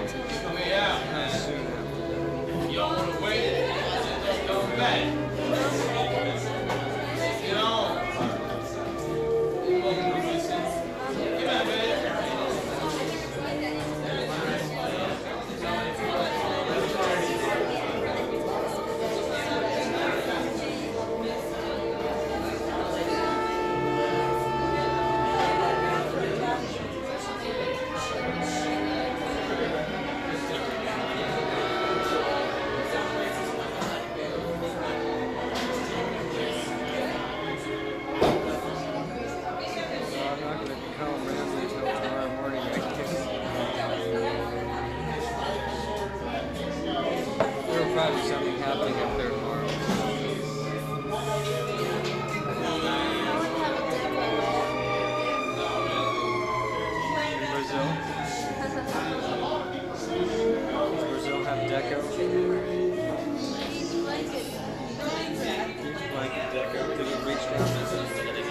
How soon? You don't want to wait. Just come back. Get on. Get back, baby. Probably something happening up there tomorrow. In Brazil? Does Brazil have deco? Like deco? Did it reach down?